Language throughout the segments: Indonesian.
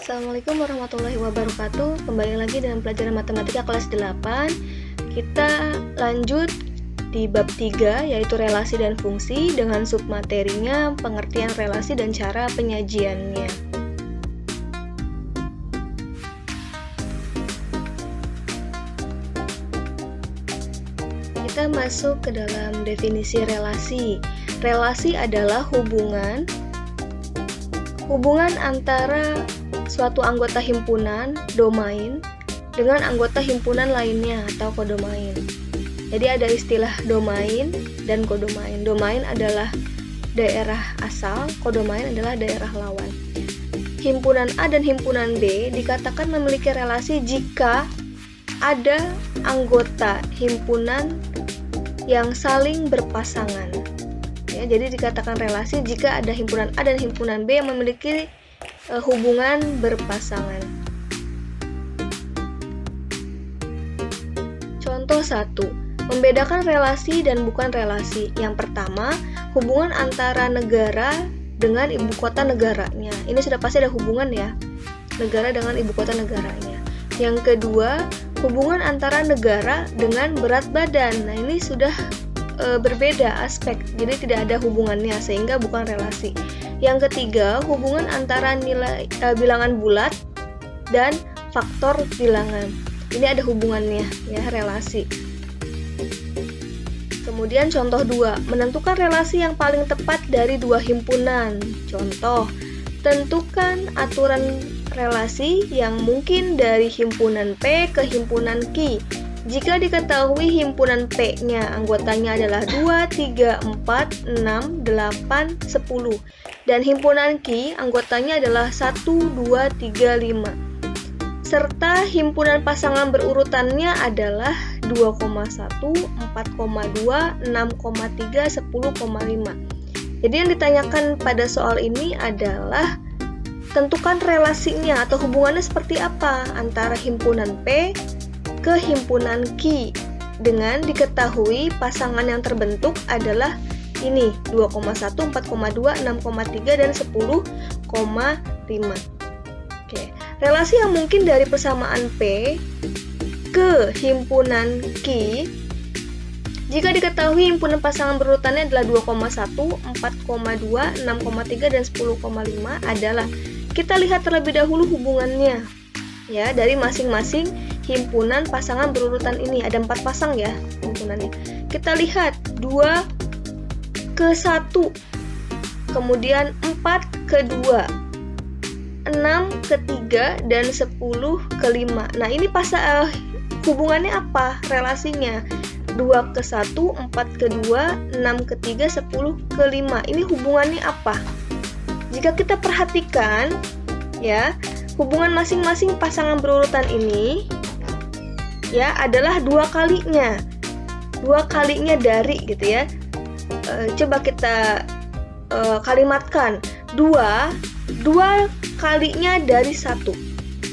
Assalamualaikum warahmatullahi wabarakatuh. Kembali lagi dengan pelajaran matematika kelas 8. Kita lanjut di bab 3 yaitu relasi dan fungsi dengan submaterinya pengertian relasi dan cara penyajiannya. Kita masuk ke dalam definisi relasi. Relasi adalah hubungan antara suatu anggota himpunan, domain, dengan anggota himpunan lainnya atau kodomain. Jadi ada istilah domain dan kodomain. Domain adalah daerah asal, kodomain adalah daerah lawan. Himpunan A dan himpunan B dikatakan memiliki relasi jika ada anggota himpunan yang saling berpasangan. Ya, jadi dikatakan relasi jika ada himpunan A dan himpunan B yang memiliki hubungan berpasangan. Contoh 1. Membedakan relasi dan bukan relasi. Yang pertama, hubungan antara negara dengan ibu kota negaranya. Ini sudah pasti ada hubungan ya, negara dengan ibu kota negaranya. Yang kedua, hubungan antara negara dengan berat badan. Nah, ini sudah berbeda aspek, jadi tidak ada hubungannya sehingga bukan relasi. Yang ketiga, hubungan antara nilai bilangan bulat dan faktor bilangan. Ini ada hubungannya ya, relasi. Kemudian contoh 2, menentukan relasi yang paling tepat dari dua himpunan. Contoh, tentukan aturan relasi yang mungkin dari himpunan P ke himpunan Q. Jika diketahui himpunan P-nya anggotanya adalah 2, 3, 4, 6, 8, 10 dan himpunan Q anggotanya adalah 1, 2, 3, 5 serta himpunan pasangan berurutannya adalah 2,1, 4,2, 6,3, 10,5. Jadi yang ditanyakan pada soal ini adalah tentukan relasinya atau hubungannya seperti apa antara himpunan P ke himpunan Q dengan diketahui pasangan yang terbentuk adalah ini 2,1, 4,2, 6,3 dan 10,5. Oke. Relasi yang mungkin dari persamaan P ke himpunan Q jika diketahui himpunan pasangan berurutannya adalah 2,1, 4,2, 6,3 dan 10,5 adalah kita lihat terlebih dahulu hubungannya ya dari masing-masing himpunan pasangan berurutan ini. Ada 4 pasang ya himpunannya. Kita lihat 2 ke 1, kemudian 4 ke 2, 6 ke 3 dan 10 ke 5. Nah, ini hubungannya apa? Relasinya 2 ke 1, 4 ke 2, 6 ke 3, 10 ke 5. Ini hubungannya apa? Jika kita perhatikan ya, hubungan masing-masing pasangan berurutan ini ya adalah 2 kalinya dari gitu ya. Coba kita kalimatkan 2 kalinya dari 1,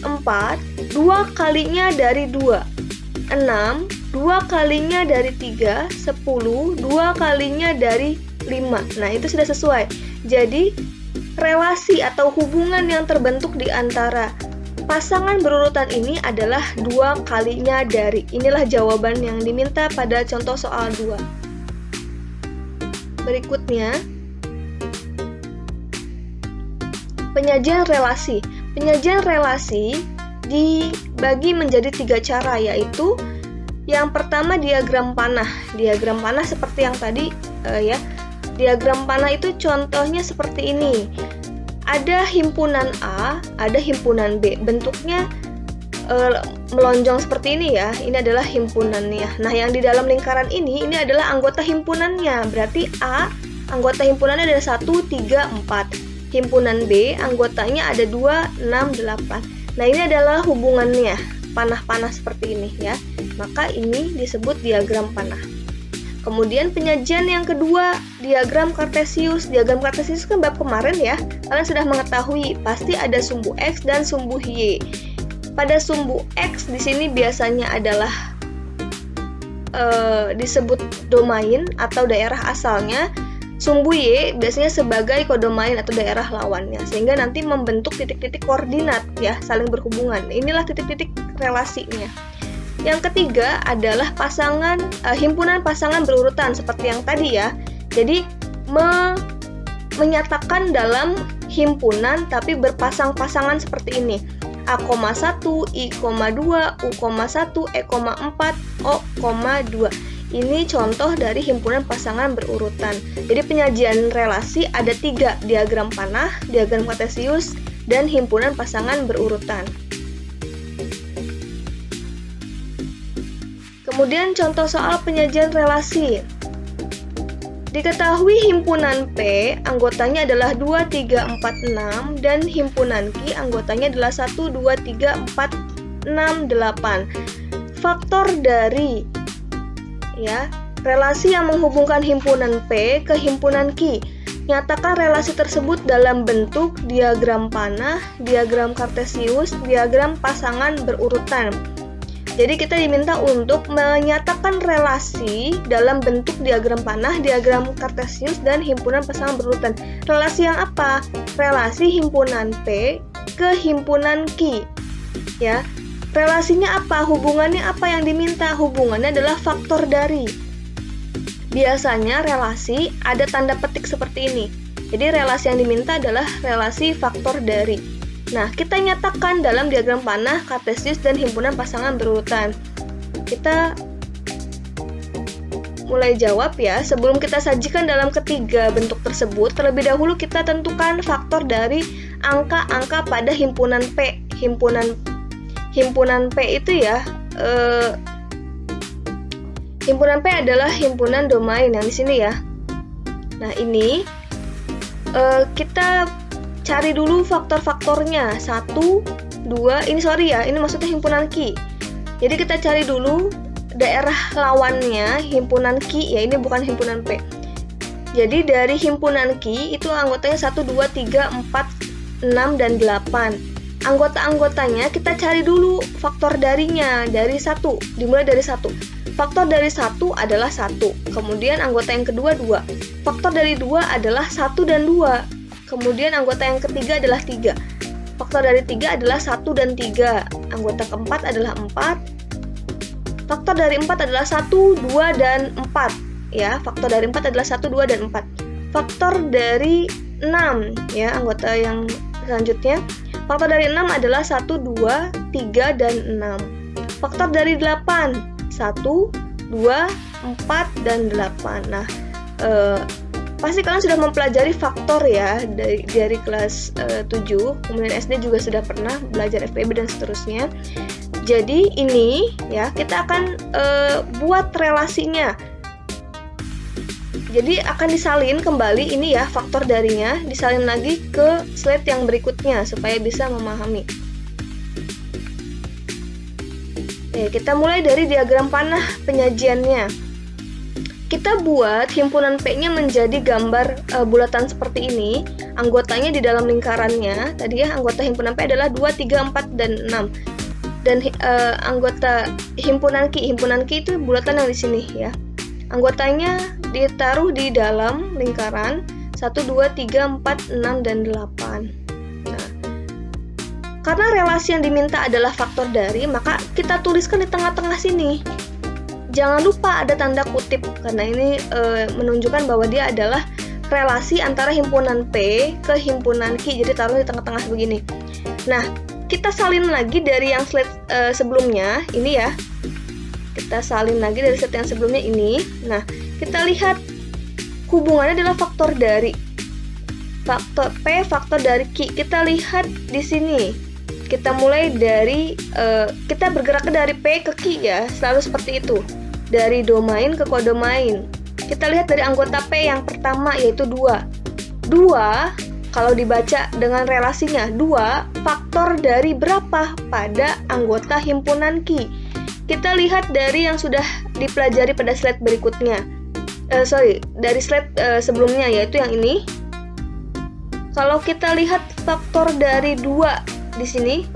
4 2 kalinya dari 2, 6 2 kalinya dari 3, 10 2 kalinya dari 5. Nah, itu sudah sesuai. Jadi relasi atau hubungan yang terbentuk di antara pasangan berurutan ini adalah 2 kalinya dari. Inilah jawaban yang diminta pada contoh soal 2. Berikutnya, penyajian relasi. Penyajian relasi dibagi menjadi 3 cara, yaitu yang pertama diagram panah. Diagram panah seperti yang tadi ya. Diagram panah itu contohnya seperti ini. Ada himpunan A, ada himpunan B. Bentuknya melonjong seperti ini ya. Ini adalah himpunannya. Nah, yang di dalam lingkaran ini adalah anggota himpunannya. Berarti A, anggota himpunannya ada 1, 3, 4. Himpunan B, anggotanya ada 2, 6, 8. Nah, ini adalah hubungannya. Panah-panah seperti ini ya. Maka ini disebut diagram panah. Kemudian penyajian yang kedua, diagram kartesius. Diagram kartesius kan bab kemarin ya. Kalian sudah mengetahui pasti ada sumbu X dan sumbu Y. Pada sumbu X di sini biasanya adalah disebut domain atau daerah asalnya. sumbu Y biasanya sebagai kodomain atau daerah lawannya, sehingga nanti membentuk titik-titik koordinat ya, saling berhubungan. Inilah titik-titik relasinya. Yang ketiga adalah himpunan pasangan berurutan seperti yang tadi ya. Jadi menyatakan dalam himpunan tapi berpasang-pasangan seperti ini. A,1, I,2, U,1, E,4, O,2. Ini contoh dari himpunan pasangan berurutan. Jadi penyajian relasi ada 3, diagram panah, diagram kartesius, dan himpunan pasangan berurutan. Kemudian contoh soal penyajian relasi. Diketahui himpunan P anggotanya adalah 2, 3, 4, 6 dan himpunan Q anggotanya adalah 1, 2, 3, 4, 6, 8. Faktor dari relasi yang menghubungkan himpunan P ke himpunan Q. Nyatakan relasi tersebut dalam bentuk diagram panah, diagram kartesius, diagram pasangan berurutan. Jadi kita diminta untuk menyatakan relasi dalam bentuk diagram panah, diagram kartesius, dan himpunan pasangan berurutan. Relasi yang apa? Relasi himpunan P ke himpunan Q. Ya, relasinya apa? Hubungannya apa yang diminta? Hubungannya adalah faktor dari. Biasanya relasi ada tanda petik seperti ini. Jadi relasi yang diminta adalah relasi faktor dari. Nah, kita nyatakan dalam diagram panah, kartesius, dan himpunan pasangan berurutan. Kita mulai jawab ya. Sebelum kita sajikan dalam ketiga bentuk tersebut, terlebih dahulu kita tentukan faktor dari angka-angka pada himpunan P. Himpunan P itu ya, himpunan P adalah himpunan domain yang di sini ya. Nah, ini kita cari dulu faktor-faktornya. 1, 2, ini maksudnya himpunan Q. Jadi kita cari dulu daerah lawannya, himpunan Q ya, ini bukan himpunan P. Jadi dari himpunan Q itu anggotanya 1, 2, 3, 4, 6, dan 8. Anggota-anggotanya kita cari dulu faktor darinya, dari 1, dimulai dari 1. Faktor dari 1 adalah 1. Kemudian anggota yang kedua 2. Faktor dari 2 adalah 1 dan 2. Kemudian anggota yang ketiga adalah 3. Faktor dari 3 adalah 1 dan 3. Anggota keempat adalah 4. Faktor dari 4 adalah 1, 2, dan 4. Ya, faktor dari 4 adalah 1, 2, dan 4. Faktor dari 6, ya, anggota yang selanjutnya. Faktor dari 6 adalah 1, 2, 3, dan 6. Faktor dari 8, 1, 2, 4, dan 8. Nah, pasti kalian sudah mempelajari faktor ya dari kelas 7, kemudian SD juga sudah pernah belajar FPB dan seterusnya. Jadi ini ya kita akan buat relasinya. Jadi akan disalin kembali ini ya, faktor darinya disalin lagi ke slide yang berikutnya supaya bisa memahami. Kita mulai dari diagram panah penyajiannya. Kita buat himpunan P-nya menjadi gambar bulatan seperti ini. Anggotanya di dalam lingkarannya. Tadi ya, anggota himpunan P adalah 2, 3, 4, dan 6. Dan anggota himpunan Q itu bulatan yang di sini ya. Anggotanya ditaruh di dalam lingkaran 1, 2, 3, 4, 6, dan 8. Nah, karena relasi yang diminta adalah faktor dari, maka kita tuliskan di tengah-tengah sini. Jangan lupa ada tanda kutip, karena ini menunjukkan bahwa dia adalah relasi antara himpunan P ke himpunan Q, jadi taruh di tengah-tengah begini. Nah, kita salin lagi dari yang slide sebelumnya, ini ya. Kita salin lagi dari slide yang sebelumnya ini. Nah, kita lihat hubungannya adalah faktor dari. Faktor P, faktor dari Q. Kita lihat di sini. Kita mulai dari, kita bergerak dari P ke Q ya, selalu seperti itu. Dari domain ke kodomain. Kita lihat dari anggota P yang pertama yaitu 2. 2 kalau dibaca dengan relasinya 2 faktor dari berapa pada anggota himpunan Q. Kita lihat dari yang sudah dipelajari pada slide berikutnya. Dari slide sebelumnya yaitu yang ini. Kalau kita lihat faktor dari 2 di sini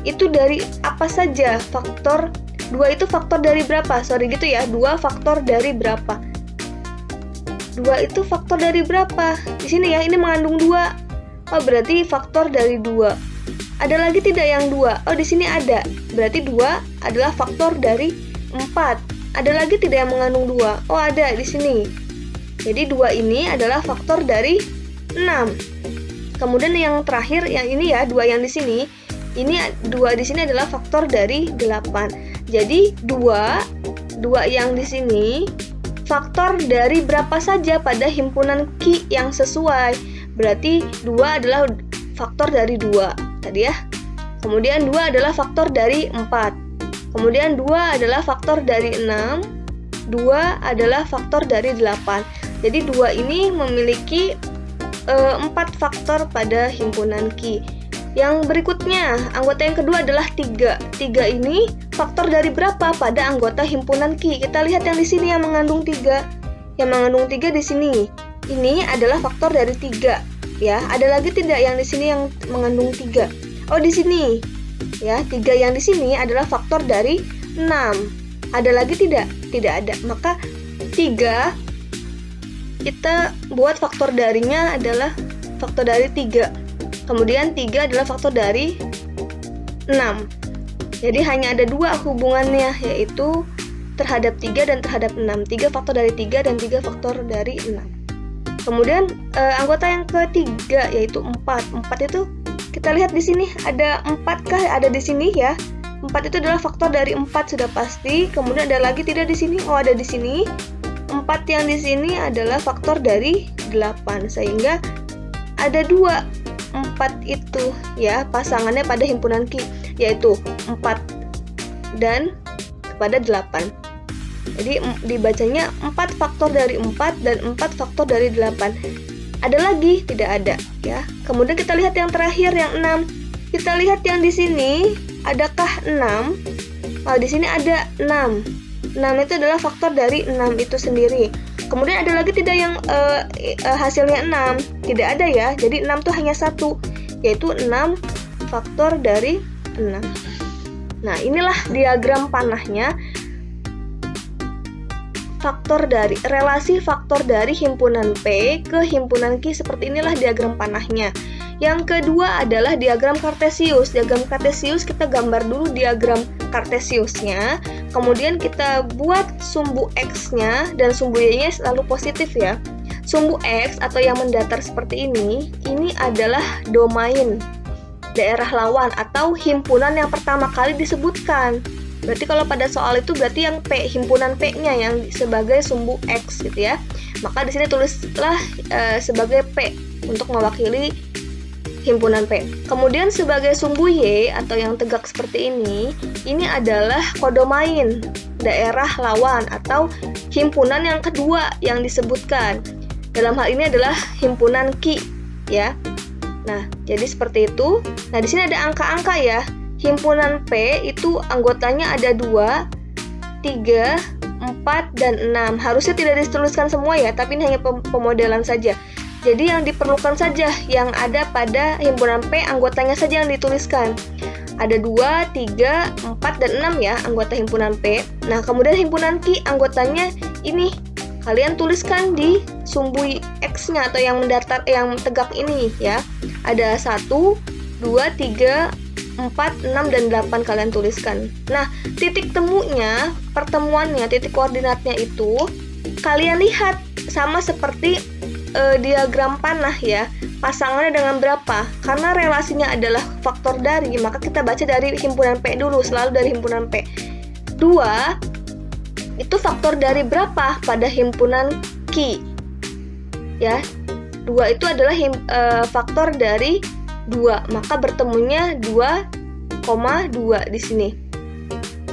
itu dari apa saja? Faktor 2 itu faktor dari berapa? 2 faktor dari berapa? 2 2 itu faktor dari berapa? Di sini ya, ini mengandung 2. Oh, berarti faktor dari 2. Ada lagi tidak yang 2? Oh, di sini ada. Berarti 2 adalah faktor dari 4. Ada lagi tidak yang mengandung 2? Oh, ada di sini. Jadi 2 ini adalah faktor dari 6. Kemudian yang terakhir, yang ini ya, 2 yang di sini. Ini 2 di sini adalah faktor dari 8. Jadi 2 yang di sini faktor dari berapa saja pada himpunan Q yang sesuai. Berarti 2 adalah faktor dari 2 tadi ya. Kemudian 2 adalah faktor dari 4. Kemudian 2 adalah faktor dari 6. 2 adalah faktor dari 8. Jadi 2 ini memiliki 4 faktor pada himpunan Q. Yang berikutnya, anggota yang kedua adalah 3. 3 ini faktor dari berapa pada anggota himpunan Q? Kita lihat yang di sini yang mengandung 3. Yang mengandung 3 di sini. Ini adalah faktor dari 3. Ya, ada lagi tidak yang di sini yang mengandung 3? Oh, di sini. Ya, 3 yang di sini adalah faktor dari 6. Ada lagi tidak? Tidak ada. Maka 3 kita buat faktor darinya adalah faktor dari 3. Kemudian 3 adalah faktor dari 6. Jadi hanya ada 2 hubungannya, yaitu terhadap 3 dan terhadap 6. 3 faktor dari 3 dan 3 faktor dari 6. Kemudian anggota yang ketiga yaitu 4. 4 itu kita lihat di sini ada 4 kah? Ada di sini ya. 4 itu adalah faktor dari 4 sudah pasti. Kemudian ada lagi tidak di sini? Oh, ada di sini. 4 yang di sini adalah faktor dari 8. Sehingga ada 4 itu ya pasangannya pada himpunan Q, yaitu 4 dan kepada 8. Jadi dibacanya 4 faktor dari 4 dan 4 faktor dari 8. Ada lagi? Tidak ada ya. Kemudian kita lihat yang terakhir yang 6. Kita lihat yang di sini, adakah 6? Oh, di sini ada 6. 6 itu adalah faktor dari 6 itu sendiri. Kemudian ada lagi tidak yang hasilnya 6? Tidak ada ya. Jadi 6 itu hanya 1, yaitu 6 faktor dari 6. Nah, inilah diagram panahnya. Relasi faktor dari himpunan P ke himpunan Q, seperti inilah diagram panahnya. Yang kedua adalah diagram Kartesius. Diagram Kartesius kita gambar dulu diagram Kartesiusnya. Kemudian kita buat sumbu X-nya dan sumbu Y-nya selalu positif ya. Sumbu X atau yang mendatar seperti ini adalah domain daerah lawan atau himpunan yang pertama kali disebutkan. Berarti kalau pada soal itu berarti yang P, himpunan P-nya yang sebagai sumbu X gitu ya. Maka di sini tulislah sebagai P untuk mewakili himpunan P. Kemudian sebagai sumbu Y atau yang tegak seperti ini adalah kodomain daerah lawan atau himpunan yang kedua yang disebutkan. Dalam hal ini adalah himpunan Q ya. Nah, jadi seperti itu. Nah, di sini ada angka-angka ya. Himpunan P itu anggotanya ada 2, 3, 4, dan 6. Harusnya tidak dituliskan semua ya, tapi ini hanya pemodelan saja. Jadi yang diperlukan saja yang ada pada himpunan P, anggotanya saja yang dituliskan. Ada 2, 3, 4, dan 6 ya anggota himpunan P. Nah, kemudian himpunan Q anggotanya ini. Kalian tuliskan di sumbu X-nya atau yang mendatar, yang tegak ini ya. Ada 1, 2, 3, 4, 6, dan 8 kalian tuliskan. Nah, titik temunya, pertemuannya, titik koordinatnya itu kalian lihat sama seperti diagram panah ya. Pasangannya dengan berapa? Karena relasinya adalah faktor dari, maka kita baca dari himpunan P dulu, selalu dari himpunan P. 2 itu faktor dari berapa pada himpunan Q? Ya. 2 itu adalah faktor dari 2, maka bertemunya 2,2 di sini.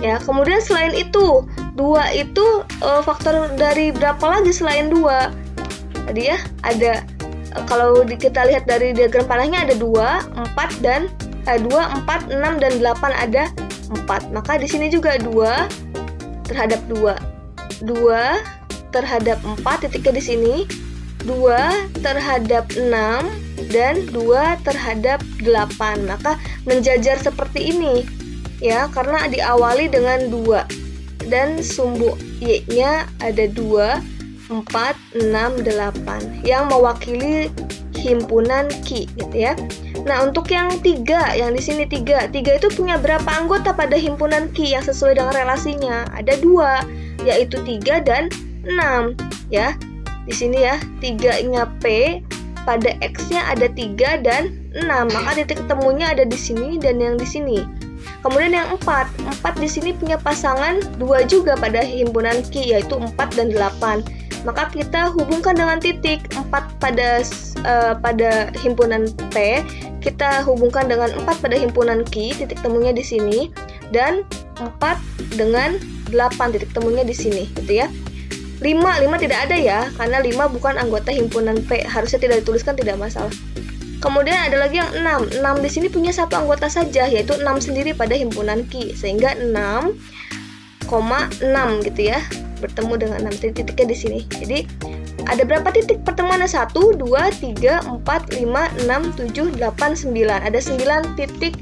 Ya, kemudian selain itu, 2 itu faktor dari berapa lagi selain 2? Tadi ya, ada kalau kita lihat dari diagram panahnya ada 2, 4 dan 2, 4, 6 dan 8 ada 4. Maka di sini juga 2 terhadap 2. 2 terhadap 4 titiknya di sini. 2 terhadap 6 dan 2 terhadap 8. Maka menjajar seperti ini ya, karena diawali dengan 2 dan sumbu Y-nya ada 2, 4, 6, 8 yang mewakili himpunan Ki gitu ya. Nah, untuk yang 3, yang di sini 3 itu punya berapa anggota pada himpunan Ki yang sesuai dengan relasinya? Ada 2, yaitu 3 dan 6 ya. Di sini ya, 3-nya P, pada X-nya ada 3 dan 6, maka titik ketemunya ada di sini dan yang di sini. Kemudian yang 4 di sini punya pasangan 2 juga pada himpunan Ki, yaitu 4 dan 8. Maka kita hubungkan dengan titik 4 pada himpunan P, kita hubungkan dengan 4 pada himpunan Ki, titik temunya di sini, dan 4 dengan 8, titik temunya di sini, gitu ya. 5 tidak ada ya, karena 5 bukan anggota himpunan P, harusnya tidak dituliskan, tidak masalah. Kemudian ada lagi yang 6 di sini punya satu anggota saja, yaitu 6 sendiri pada himpunan Ki, sehingga 6,6 gitu ya, bertemu dengan 6 titiknya di sini. Jadi ada berapa titik pertemuannya? 1, 2, 3, 4, 5, 6, 7, 8, 9. Ada 9 titik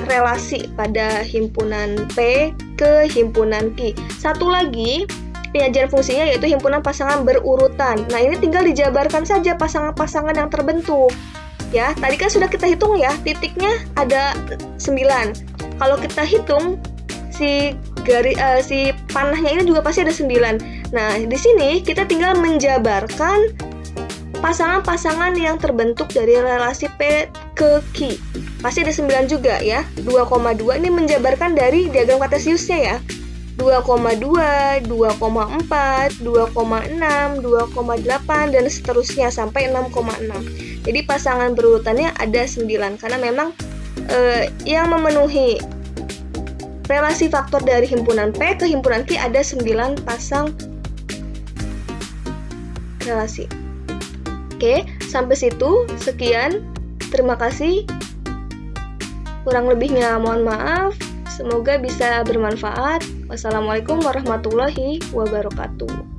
relasi pada himpunan P ke himpunan Ki. Satu lagi penyajian fungsinya yaitu himpunan pasangan berurutan. Nah, ini tinggal dijabarkan saja pasangan-pasangan yang terbentuk. Ya, tadi kan sudah kita hitung ya, titiknya ada 9. Kalau kita hitung si panahnya ini juga pasti ada 9. Nah, di sini kita tinggal menjabarkan pasangan-pasangan yang terbentuk dari relasi P ke Ki. Pasti ada 9 juga ya. 2,2 ini menjabarkan dari diagram Cartesiusnya ya. 2,2, 2,4, 2,6, 2,8 dan seterusnya sampai 6,6. Jadi pasangan berurutannya ada 9 karena memang yang memenuhi relasi faktor dari himpunan P ke himpunan Ki ada 9 pasang relasi. Oke, sampai situ. Sekian. Terima kasih. Kurang lebihnya mohon maaf. Semoga bisa bermanfaat. Wassalamualaikum warahmatullahi wabarakatuh.